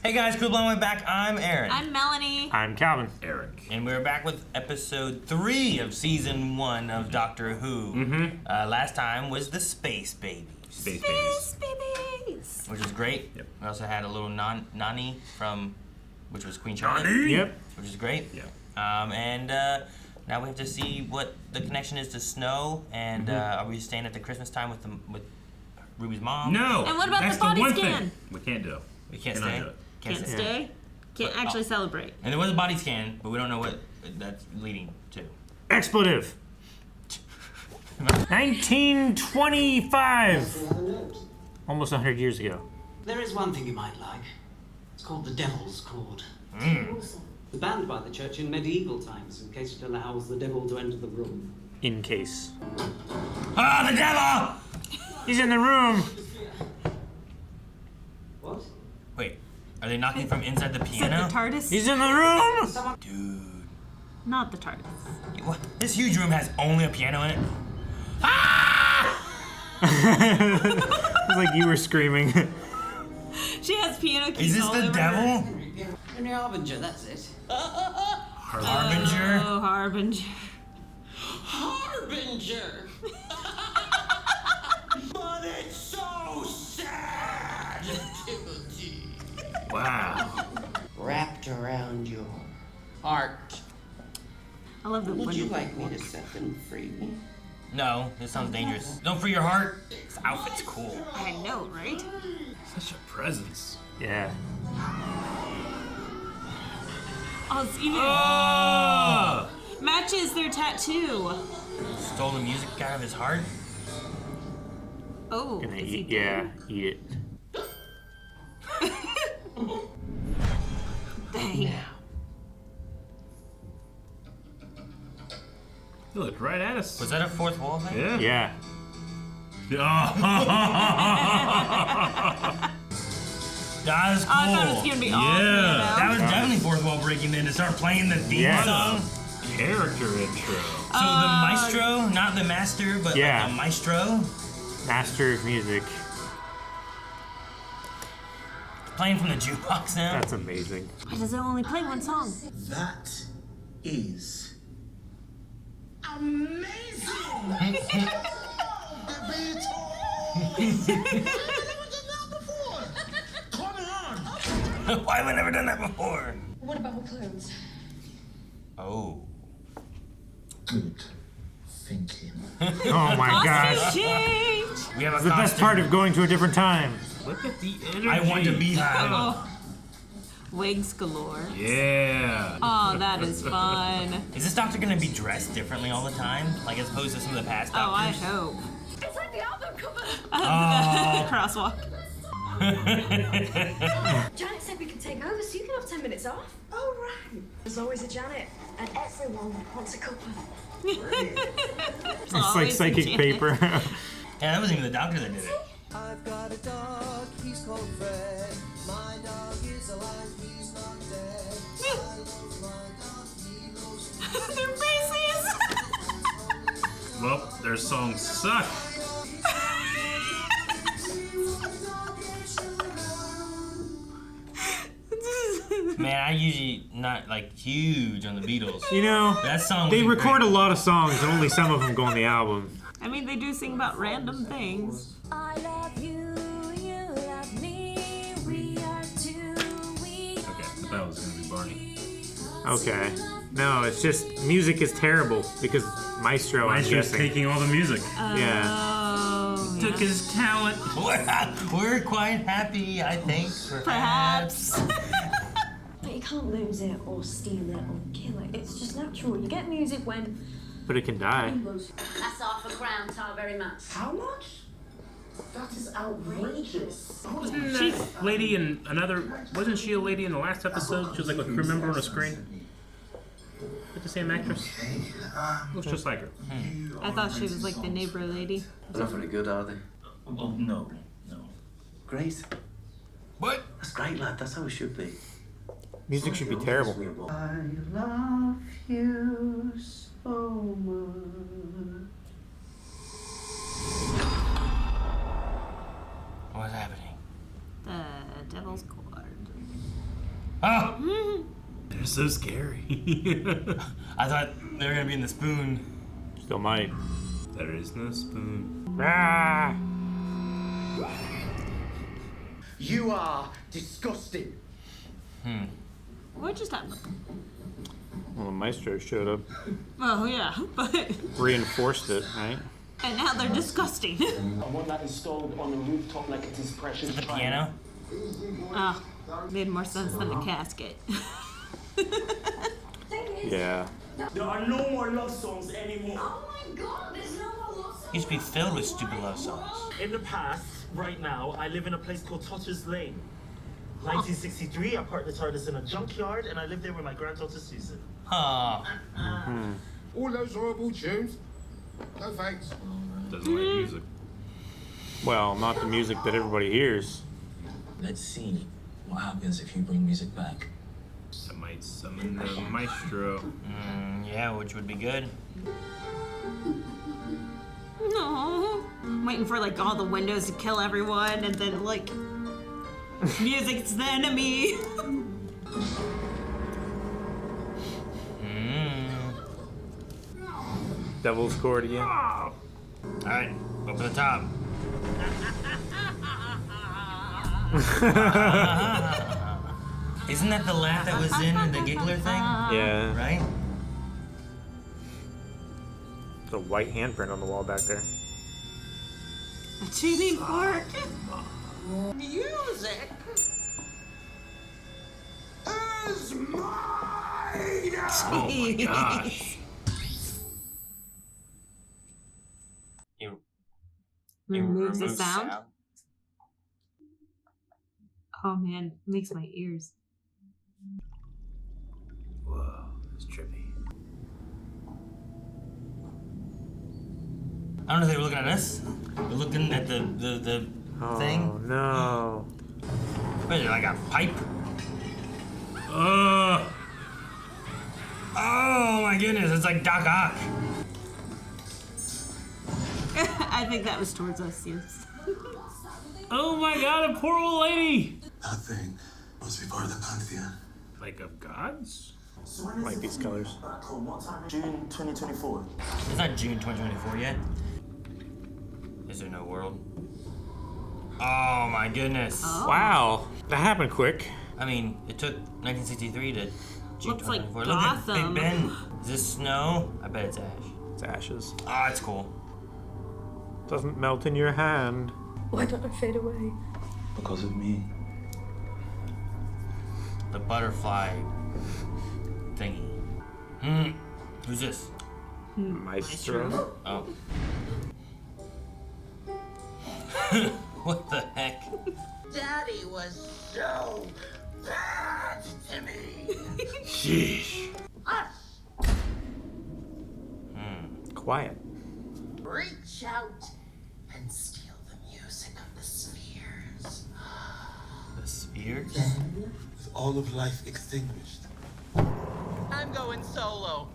Hey guys, Cool Blown Way back. I'm Aaron. I'm Melanie. I'm Calvin. Eric. And we're back with episode 3 of season 1 of Doctor Who. Last time was the Space Babies. Space Babies. Which was great. Yep. We also had a little Nani from, which was Queen Charlotte. Nani? Yep. Which is great. Yeah. Now we have to see what the connection is to Snow, and are we staying at the Christmas time with Ruby's mom? No. And what about that's the body one scan? Thing we can't do. We can't Cannot stay? do it. Can't stay. Can't actually celebrate. And there was a body scan, but we don't know what that's leading to. Expletive. 1925. Almost 100 years ago. There is one thing you might like. It's called the Devil's Chord. The band by the church in medieval times, in case it allows the devil to enter the room. In case. Ah, the devil! He's in the room. What? Wait, are they knocking from inside the Is piano? that the TARDIS? He's in the room. Dude. Not the TARDIS. What? This huge room has only a piano in it? Ah! It's like you were screaming. She has piano keys Is this all the over devil? her. Henry Harbinger, that's it. Harbinger? Oh, Harbinger. Harbinger! But it's so sad, Timothy. Wow. Wrapped around your heart. I love the Would you window. like me to set them free? No, this sounds dangerous. Don't free your heart. This outfit's cool. I know, right? Such a presence. Yeah. Oh, it's even Oh! matches their tattoo. Stole the music out of his heart? Oh, Gonna is he eat. dead? Yeah, eat it. Dang. You looked right at us. Was that a fourth wall thing? Yeah. Yeah. That was cool. Oh, I thought it was gonna be all Yeah. piano. That was definitely fourth wall breaking then to start playing the theme Yeah. song. Character intro. So the maestro, not the master, but Yeah. like the maestro, Master of music. playing from the jukebox now. That's amazing. Why does it only play one song? That is amazing! Come on! Why have I never done that before? What about clothes? Oh. Good thinking. Oh my gosh. Change. We have a It's the best costume. part of going to a different time. Look at the energy. I want to be high. Oh. Wigs galore. Yeah. Oh, that is fun. Is this doctor gonna be dressed differently all the time? Like as opposed to some of the past Oh, I doctors? hope. It's like the album cover. Crosswalk. Janet said we could take over, so you can have 10 minutes off. Oh, right. There's always a Janet, and everyone wants a cuppa. It's like psychic paper. Yeah, that wasn't even the doctor that did it. I've got a dog, he's called Fred. My dog is alive, he's not dead. I love my dog, he loves me. Their faces. Well, their songs suck. Man, I usually not like huge on the Beatles. You know, That song. they was record a great. lot of songs and only some of them go on the album. I mean, they do sing about random things. I love you, you love me, we are two, we Okay, I thought it was gonna be Barney. Okay. No, it's just music is terrible because Maestro, I'm Maestro's guessing. taking all the music. Yeah. Oh, Took his talent. We're quite happy, I think. perhaps. But you can't lose it or steal it or kill it. It's just natural. You get music when... But it can die. That's half a crown, tar very much. How much? That is outrageous. Wasn't that lady in another? Wasn't she a lady in the last episode? She was like a crew member on a screen. With the same actress. Looks just like her. I thought she was like the neighbor lady. They're not very good, are they? Oh, no. Great. What? That's great, lad. That's how it should be. Music should be terrible. I love you so much. What's happening? The Devil's Chord. Oh! They're so scary. I thought they were gonna be in the spoon. Still might. There is no spoon. Ah! You are disgusting. What just happened? Well, the Maestro showed up, Oh yeah, but reinforced it, right? and now they're disgusting. I want that installed on the rooftop like it is precious. The piano? Oh, made more sense than a casket. Yeah. There are no more love songs anymore. Oh my god, there's no more love songs. Used to be filled with stupid love songs. In the past, right now, I live in a place called Totter's Lane. 1963, I parked the TARDIS in a junkyard, and I lived there with my granddaughter Susan. Oh. All those horrible tunes. No thanks. Doesn't like music. Well, not the music that everybody hears. Let's see what happens if you bring music back. I might summon the Maestro. Yeah, which would be good. No. I'm waiting for like all the windows to kill everyone, and then like music's the enemy. Devil's Chord again. Alright, up to the top. Isn't that the laugh that was in the giggler thing? Yeah. Right? There's a white handprint on the wall back there. A tuning fork. Music is mine. Oh my gosh. You Removes the remove sound. Oh man, makes my ears. Whoa, it's trippy. I don't know if they were looking at us. They're looking at the Oh thing. no. What is it, like a pipe? Oh, my goodness, it's like Doc Ock. I think that was towards us, yes. oh my god, a poor old lady! That thing must be part of the Pantheon. Like of gods? Like these colors. June 2024. It's not June 2024 yet. Is there no world? Oh my goodness. Wow. That happened quick. I mean, it took 1963 to June Looks like 2024. Look at Gotham. Big Ben. Is this snow? I bet it's ash. It's ashes. Oh, it's cool. Doesn't melt in your hand. Why don't I fade away? Because of me. The butterfly thingy. Who's this? Maestro. Oh. What the heck? Daddy was so bad to me. Sheesh. Us, Quiet. reach out and steal the music of the spheres. The spheres? With all of life extinguished. I'm going solo.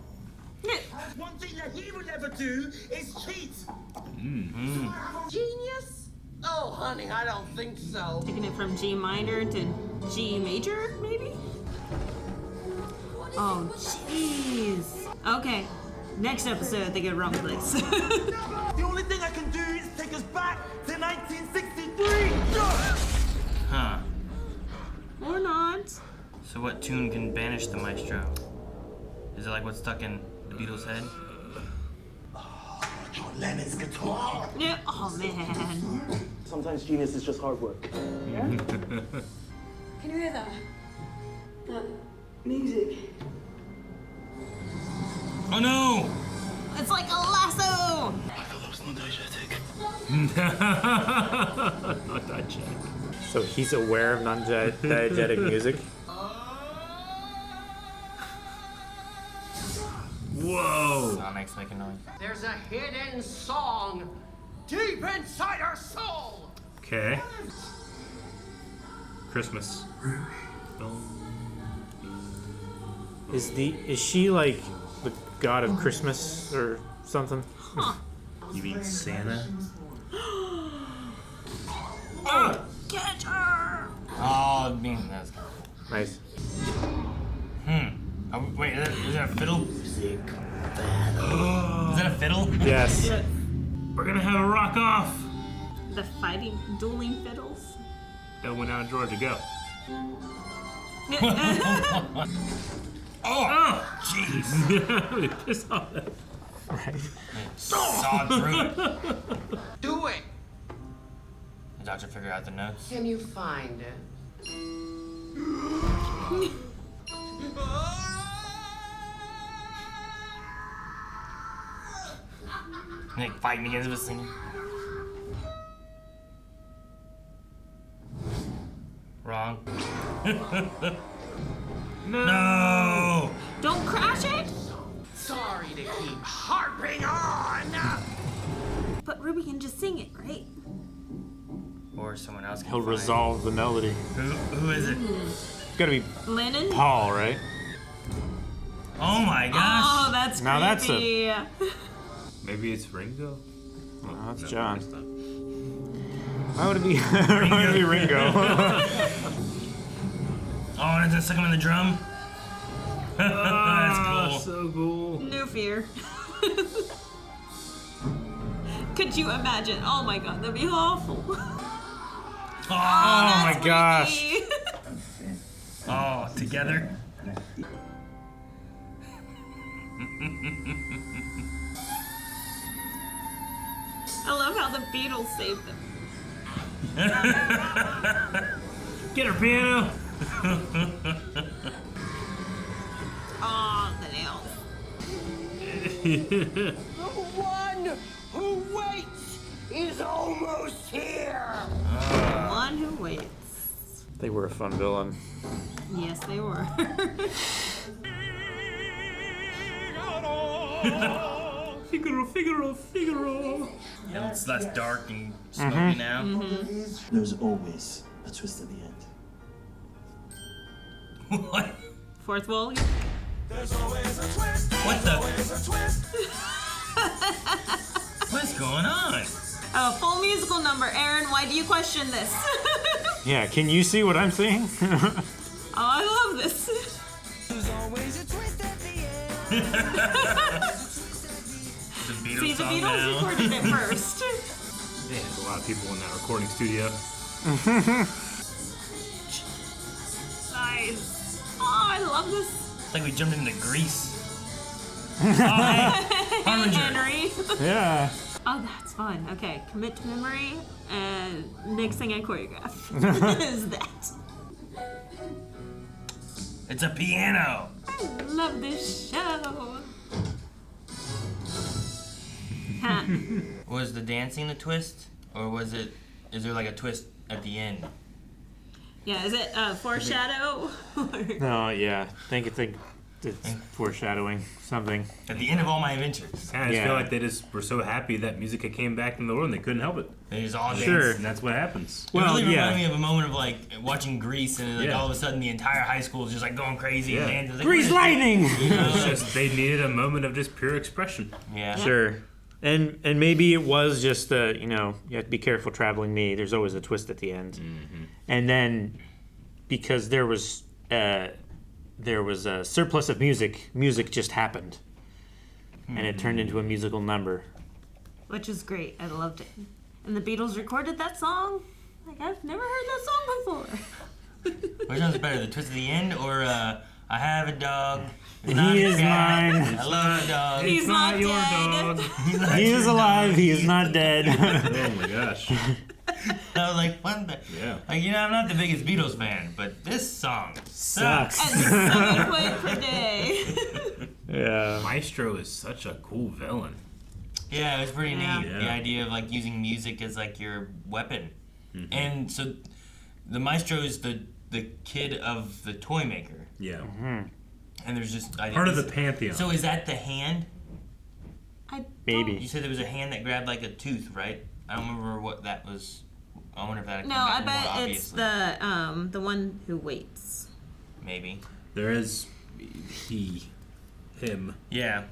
One thing that he would never do is cheat. Genius? Oh, honey, I don't think so. Taking it from G minor to G major, maybe? Oh, jeez. Okay, next episode they get wrong place. The only thing I can do is take us back to 1963. Huh. Or not. So what tune can banish the maestro? Is it like what's stuck in the Beatles' head? John Lennon's guitar. Yeah. Oh man. Sometimes genius is just hard work. Can you hear that? That music. Oh no! It's like a lasso. Not that check. So he's aware of non-diegetic music. Whoa! Sonic's making noise. There's a hidden song deep inside our soul. Okay. Christmas. Is she like the god of Christmas or something? You mean Santa? Get her. Oh, I mean, that's kind of cool. Nice. Oh, wait, is that a fiddle? Is that a fiddle? Yes. We're gonna have a rock off. The fighting, dueling fiddles. That went out, Georgia. Go. Oh, jeez. Piss off. Right. Saw through it. Do it! The doctor figure out the notes. Can you find it? Nick fighting against the singing. Wrong. No! Don't crash it! Sorry to keep harping on! But Ruby can just sing it, right? Or someone else can He'll find resolve the melody. Who is it? It's gotta be Lennon? Paul, right? Oh my gosh! Oh, that's Now that's creepy. Maybe it's Ringo. Oh, that's no, John. it's not. Why would it be, why would it be Ringo? Oh, and it's stuck him in the drum? That's cool. So cool. No fear. Could you imagine? Oh my god, that'd be awful. Oh, my gosh. Creepy. oh, together? I love how the Beatles saved them. Get her, piano. Oh, the nails. The one who waits is almost here! One who waits. They were a fun villain. Yes, they were. Figaro, Figaro, Figaro. Yeah, it's less dark and smoky now. There's always a twist at the end. What? Fourth wall. What the? What's going on? Oh, full musical number. Aaron, why do you question this? Yeah, can you see what I'm seeing? Oh, I love this. There's always a twist at the end. The Beatles See, the song Beatles now. recorded it first. Yeah, there's a lot of people in that recording studio. Nice. Oh, I love this. It's like we jumped into Greece. Oh, hey, Harbinger. Henry. Yeah. Oh, that's fun. Okay, commit to memory, and next thing I choreograph is that. It's a piano. I love this show. Huh. Was the dancing the twist, or was it? Is there like a twist at the end? Yeah, is it foreshadow? No, yeah. Think it's foreshadowing something. At the end of all my adventures, I just Yeah. feel like they just were so happy that music had came back in the world and they couldn't help it. they just all danced. Sure. And that's what happens. It really reminded me yeah. of a moment of like watching Grease, and like Yeah. all of a sudden the entire high school is just like going crazy and Yeah. dancing. Like, Grease what is lightning! it? You know, It's like- just they needed a moment of just pure expression. yeah. Sure. And maybe it was just you have to be careful traveling me. There's always a twist at the end. Mm-hmm. And then because there was a surplus of music just happened. And it turned into a musical number. Which is great. I loved it. And the Beatles recorded that song. Like, I've never heard that song before. Which one's better, the twist at the end, or I have a dog? It's He not a is cat. mine. I love a dog. He's not your dead. dog. He's not He your is alive. dog. He is not dead. Oh my gosh. I was like, what the? Yeah. Like, I'm not the biggest Beatles fan, but this song sucks. And 7 point per day. Yeah. Maestro is such a cool villain. Yeah, it was pretty Yeah. neat. The Yeah. idea of like using music as like your weapon. Mm-hmm. And so the Maestro is the kid of the toy maker. Yeah. And there's just Part of the Pantheon. So is that the hand? Maybe. You said there was a hand that grabbed like a tooth, right? I don't remember what that was. I wonder if that. No, I bet it's the one who waits. Maybe. There is him. Yeah.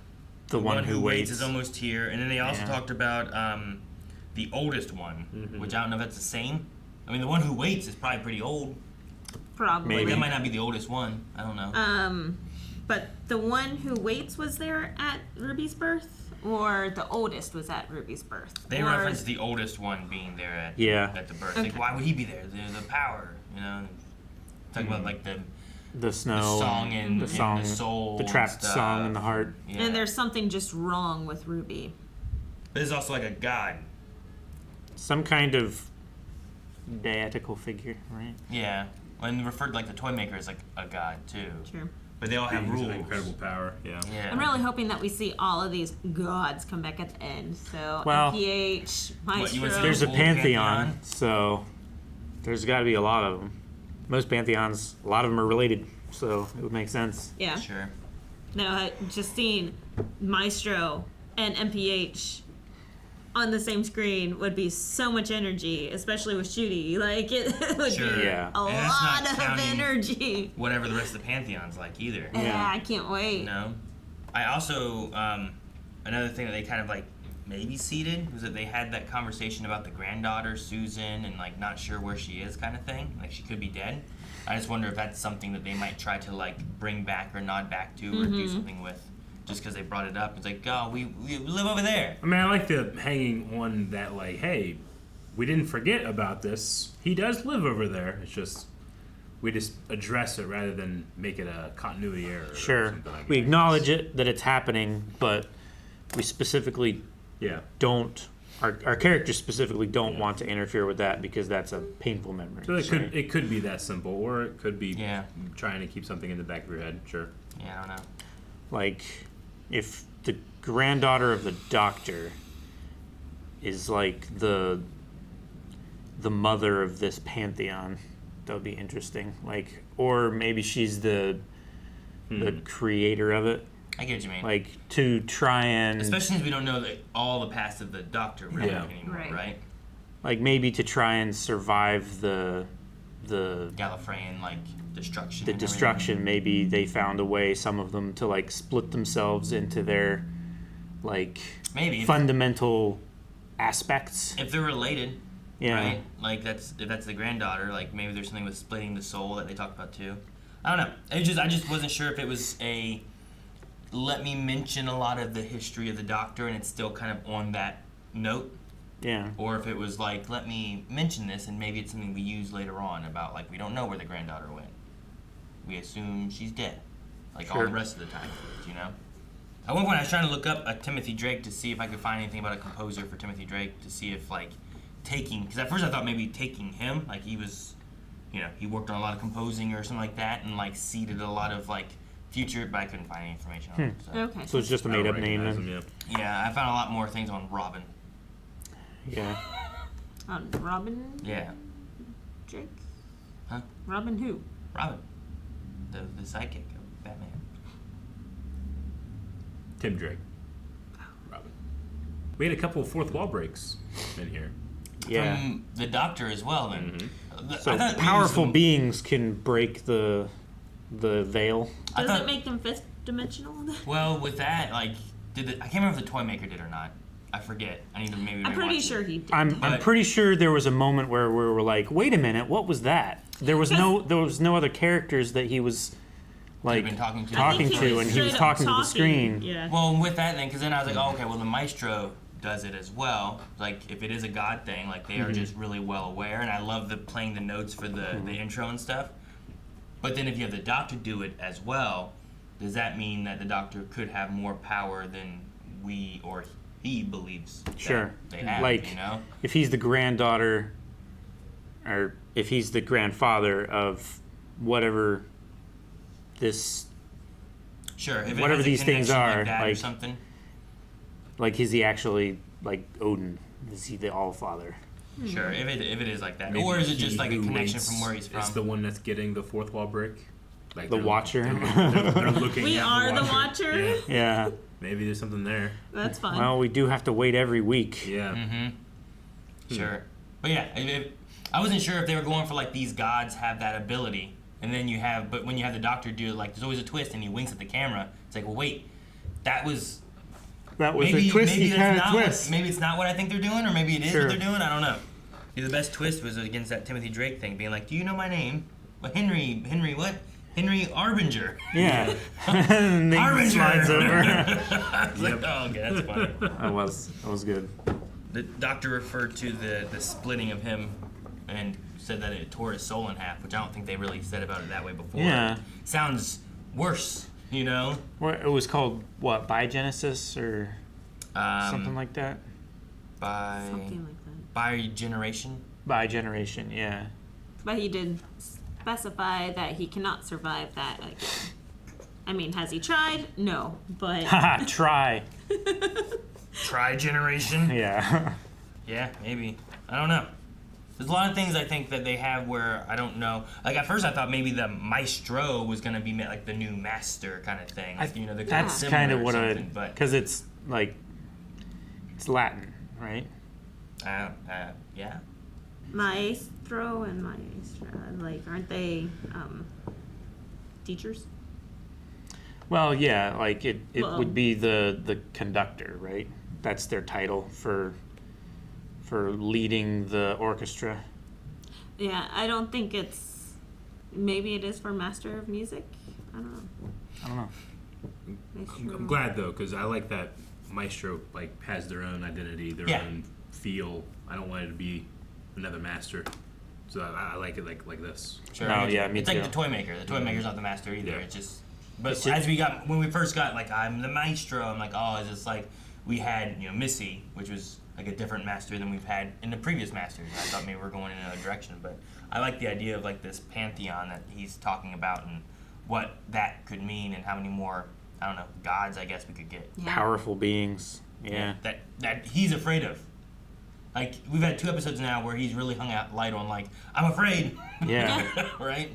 The one who waits. is almost here, and then they also Yeah. talked about the oldest one, which I don't know if that's the same. I mean, the one who waits is probably pretty old. Probably. Maybe. That might not be the oldest one. I don't know. But the one who waits was there at Ruby's birth, or the oldest was at Ruby's birth? They or... referenced the oldest one being there at the birth. Okay. Like, why would he be there? The power, you know. Talk about like the snow, the song and the song, and the soul, the trapped stuff. song in the heart. Yeah. And there's something just wrong with Ruby. There's also like a god. Some kind of deistical figure, right? Yeah, when referred to like the toy maker is like a god too. Sure. But they all have Beings of rules. incredible power. Yeah. I'm really hoping that we see all of these gods come back at the end. So Well, MPH, Maestro. There's a Old Pantheon, Pantheon? so there's got to be a lot of them. Most Pantheons, a lot of them are related, so it would make sense. Yeah. Sure. No, just seeing Maestro and MPH on the same screen would be so much energy, especially with Shooty. Like, it would Sure. be Yeah. a And that's lot not of counting energy. Whatever the rest of the Pantheon's like either. Yeah, I can't wait. No. I also, another thing that they kind of like maybe seeded was that they had that conversation about the granddaughter, Susan, and like not sure where she is kind of thing. Like she could be dead. I just wonder if that's something that they might try to like bring back or nod back to or do something with. Just because they brought it up. It's like, oh, we live over there. I mean, I like the hanging on that, like, hey, we didn't forget about this. He does live over there. It's just, we just address it rather than make it a continuity error. Or Sure. something like We that. acknowledge it, that it's happening, but we specifically don't, our characters specifically don't want to interfere with that because that's a painful memory. So it could be that simple, or it could be Yeah. trying to keep something in the back of your head. Sure. Yeah, I don't know. Like, if the granddaughter of the doctor is like the mother of this pantheon, that would be interesting. Like, or maybe she's the creator of it. I get what you mean. Like, to try and Especially since we don't know all the past of the Doctor really anymore, right? like maybe to try and survive the Gallifreyan like destruction. the and destruction. everything. Maybe they found a way, some of them, to like split themselves into their like Maybe. fundamental aspects. If they're related, Yeah. right? Like if that's the granddaughter, like maybe there's something with splitting the soul that they talked about too. I don't know. I just wasn't sure if it was a let me mention a lot of the history of the Doctor and it's still kind of on that note. Yeah. Or if it was like, let me mention this and maybe it's something we use later on about like we don't know where the granddaughter went. We assume she's dead. Like all Sure. the rest of the time, you know? At one point I was trying to look up a Timothy Drake to see if I could find anything about a composer for Timothy Drake to see if like taking, because at first I thought maybe taking him, like he was, you know, he worked on a lot of composing or something like that and like seeded a lot of like future, but I couldn't find any information on it. So. Okay. So it's just a I don't made up name recognize then? him, Yeah, I found a lot more things on Robin. Yeah. Robin Yeah. Drake? Huh? Robin who? Robin. The sidekick of Batman. Tim Drake. Robin. We had a couple of fourth wall breaks in here. Yeah. From the Doctor as well then. So I thought maybe powerful some- beings can break the veil. I Does thought- it make them fifth dimensional? Well, with that, like, I can't remember if the toy maker did or not. I forget. I need to maybe. I'm pretty rewatch sure it. he did. I'm pretty sure there was a moment where we were like, wait a minute, what was that? There was no other characters that he was like been talking to. I think and he was talking to the screen. Yeah. Well, with that then, because then I was like, oh, okay, well the Maestro does it as well. Like, if it is a God thing, like they are just really well aware, and I love playing the notes for the intro and stuff. But then if you have the Doctor do it as well, does that mean that the Doctor could have more power than we or he believes that Sure. they have, Like, you know? if he's the granddaughter, or if he's the grandfather of whatever this, Sure, if it whatever has a these things connection are, like that or like- something. like, is he actually like Odin? Is he the All-Father? Sure, if it is like that. Maybe Or is it he just like a who connection waits from where he's from? is the one that's getting the fourth wall break. Like The they're- Watcher? They're looking We at are the Watcher? Yeah. Yeah. Maybe there's something there. That's fine. Well, we do have to wait every week. Yeah. Mm-hmm. Sure. But yeah, I wasn't sure if they were going for like these gods have that ability, and then but when you have the Doctor do it, like there's always a twist, and he winks at the camera. It's like, well, wait, that was maybe, a twisty maybe that's kind of not twist. maybe it's not what I think they're doing, or maybe it is Sure. what they're doing. I don't know. The best twist was against that Timothy Drake thing, being like, "Do you know my name?" Henry what? Henry Arbinger. Yeah. And then he slides over. I was like, oh, okay, that's funny. That was good. The doctor referred to the splitting of him and said that it tore his soul in half, which I don't think they really said about it that way before. Yeah. Sounds worse, you know? Well, it was called, what, Bigenesis or something like that? Something like that. By generation? By generation, yeah. But he did specify that he cannot survive that again. I mean, has he tried? No, but... Haha, try. Try generation? Yeah. Yeah, maybe. I don't know. There's a lot of things I think that they have where I don't know. Like at first I thought maybe the Maestro was going to be like the new master kind of thing. Like, you know, they're kind of That's similar kind of or what something, but because it's like, it's Latin, right? yeah. Maestro and Maestra, like, aren't they teachers? Well, yeah, like it Well- would be the conductor, right? That's their title for leading the orchestra. Yeah, I don't think it's. Maybe it is for Master of Music. I don't know. Maestro. I'm glad though, because I like that Maestro like has their own identity, their own feel. I don't want it to be another master. So I like it like this. Sure. Oh, yeah, me it's too. like the toy maker. The toy maker's not the master either. Yeah. It's just. But when we first got like I'm the Maestro, I'm like, oh, it's just like we had Missy, which was like a different master than we've had in the previous masters. I thought maybe we're going in another direction, but I like the idea of like this pantheon that he's talking about and what that could mean and how many more, I don't know, gods I guess we could get. Yeah. Powerful beings. Yeah. That he's afraid of. Like we've had 2 episodes now where he's really hung out light on like I'm afraid. Yeah. Right.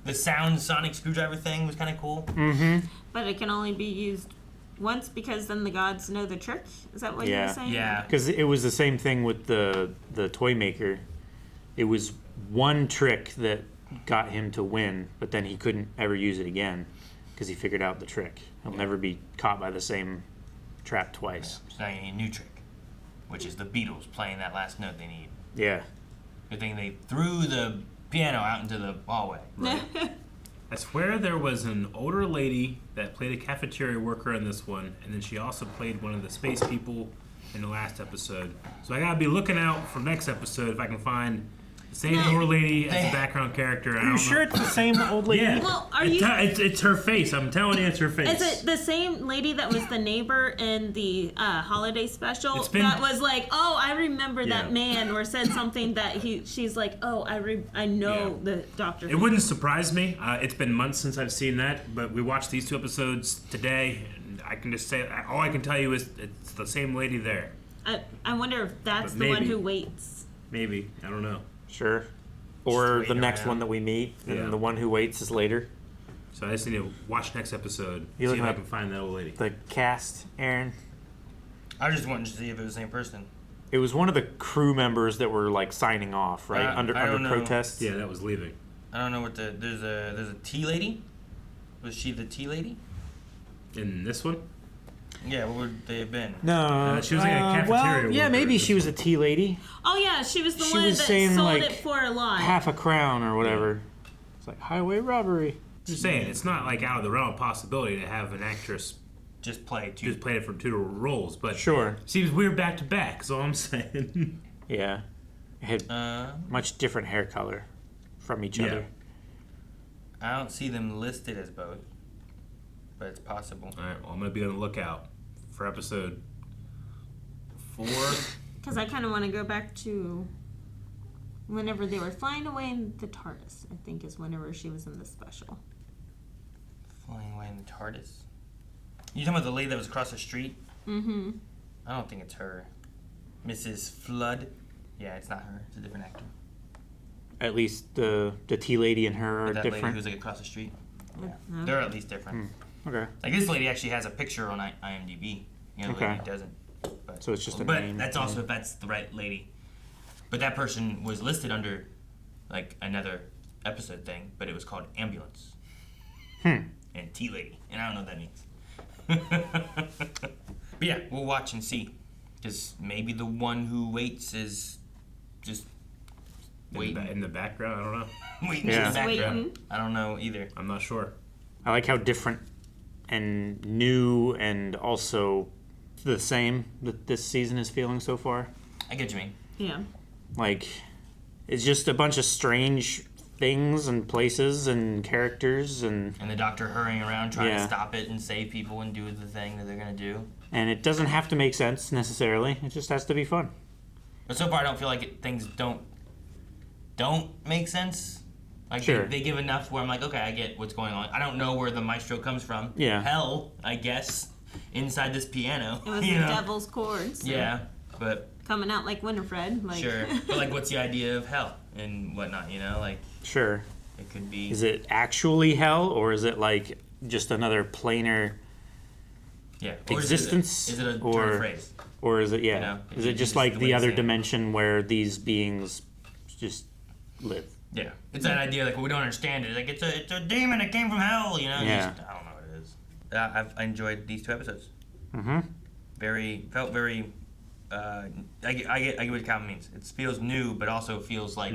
The sonic screwdriver thing was kind of cool. Mm-hmm. But it can only be used once because then the gods know the trick? Is that what you were saying? Yeah. Because it was the same thing with the toy maker. It was one trick that got him to win, but then he couldn't ever use it again because he figured out the trick. He'll never be caught by the same trap twice. So now you need a new trick, which is the Beatles playing that last note they need. Yeah. Good thing they threw the piano out into the hallway. Right. I swear there was an older lady that played a cafeteria worker in this one, and then she also played one of the space people in the last episode. So I gotta be looking out for next episode if I can find the same older lady as the background character. Are you sure it's the same old lady? Yeah. Well, are you? It's her face. I'm telling you, it's her face. Is it the same lady that was the neighbor in the holiday special? It's been- That was like, oh, I remember Yeah. that man, or said something that she's like, oh, I know the doctor. It wouldn't surprise me. It's been months since I've seen that, but we watched these 2 episodes today, and I can just say all I can tell you is it's the same lady there. I wonder if that's But the one maybe. who waits. Maybe, I don't know. Sure. Or the waiting next around. one that we meet, and Yeah. the one who waits is later. So I just need to watch next episode. You See looking if I at can find that old lady. The cast, Aaron. I just wanted to see if it was the same person. It was one of the crew members that were like signing off, right? Under I don't know. protest. Yeah, that was leaving. I don't know what there's a tea lady. Was she the tea lady? In this one? Yeah, what would they have been? No, she was like a cafeteria Well, yeah, worker. maybe she was a tea lady. Oh yeah, she was the She one was that saying, sold like, it for a lot. Half a crown or whatever. It's like highway robbery. Just saying, it's not like out of the realm of possibility to have an actress Just play two. just play it for 2 roles, but Sure. seems weird back to back. Is all I'm saying. Yeah. It had much different hair color from each Yeah. other. I don't see them listed as both, but it's possible. All right, well, I'm gonna be on the lookout for episode 4. Because I kind of want to go back to whenever they were flying away in the TARDIS. I think is whenever she was in the special. Flying away in the TARDIS. You talking about the lady that was across the street? Mm-hmm. I don't think it's her. Mrs. Flood? Yeah, it's not her. It's a different actor. At least the tea lady and her are That lady different. who's like across the street. Yeah. No. They're at least different. Okay. Like this lady actually has a picture on IMDb. The other Okay. lady doesn't. But, So it's just a but name. that's also if that's the right lady. But that person was listed under like another episode thing, but it was called Ambulance. And Tea Lady. And I don't know what that means. But yeah, we'll watch and see. Because maybe the one who waits is just In the background, I don't know. Waiting Yeah. in the Just background. waiting. I don't know either. I'm not sure. I like how different and new and also the same that this season is feeling so far. I get what you mean. Yeah. Like, it's just a bunch of strange things and places and characters and the doctor hurrying around trying to Yeah. stop it and save people and do the thing that they're gonna do. it doesn't have to make sense necessarily. It just has to be fun. But so far, I don't feel like things don't make sense. Like Sure. they give enough where I'm like, okay, I get what's going on. I don't know where the maestro comes from. Yeah. Hell, I guess, inside this piano. It was you the know? devil's chords. Yeah, but Coming out like Winifred. Like. sure. But like, what's the idea of hell and whatnot? You know, like Sure. it could be. Is it actually hell, or is it like just another planar Yeah. Or existence? Is it a turn or, of phrase? Or is it, yeah? You know, is you it just just- like the the way you other say it. dimension where these beings just live? Yeah. It's that idea like we don't understand it. Like it's a demon that came from hell. You know. Yeah. Just, I don't know what it is. I enjoyed these 2 episodes. Mm-hmm. Felt very. I get what Calvin means. It feels new, but also feels like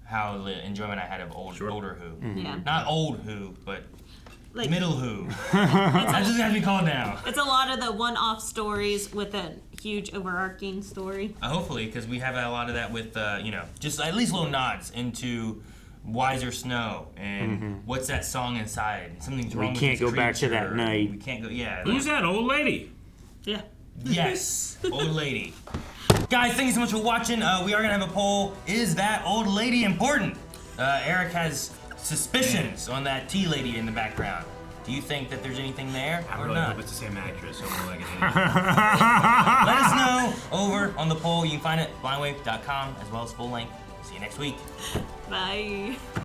how the enjoyment I had of older Who. Mm-hmm. Yeah. Not old Who, but Like, middle Who. That's just has to be called now. it's a lot of the one-off stories with a huge overarching story. Hopefully, because we have a lot of that with just at least little nods into Wiser Snow and what's that song inside? Something's We wrong with can't this go back to that creature. night. We can't go. Yeah. Who's that old lady? Yeah. Yes, old lady. Guys, thank you so much for watching. We are gonna have a poll. Is that old lady important? Eric has suspicions on that tea lady in the background. Do you think that there's anything there I or really not? hope it's the same actress. So I'm like Let us know over on the poll. You can find it at blindwave.com as well as full length. See you next week. Bye.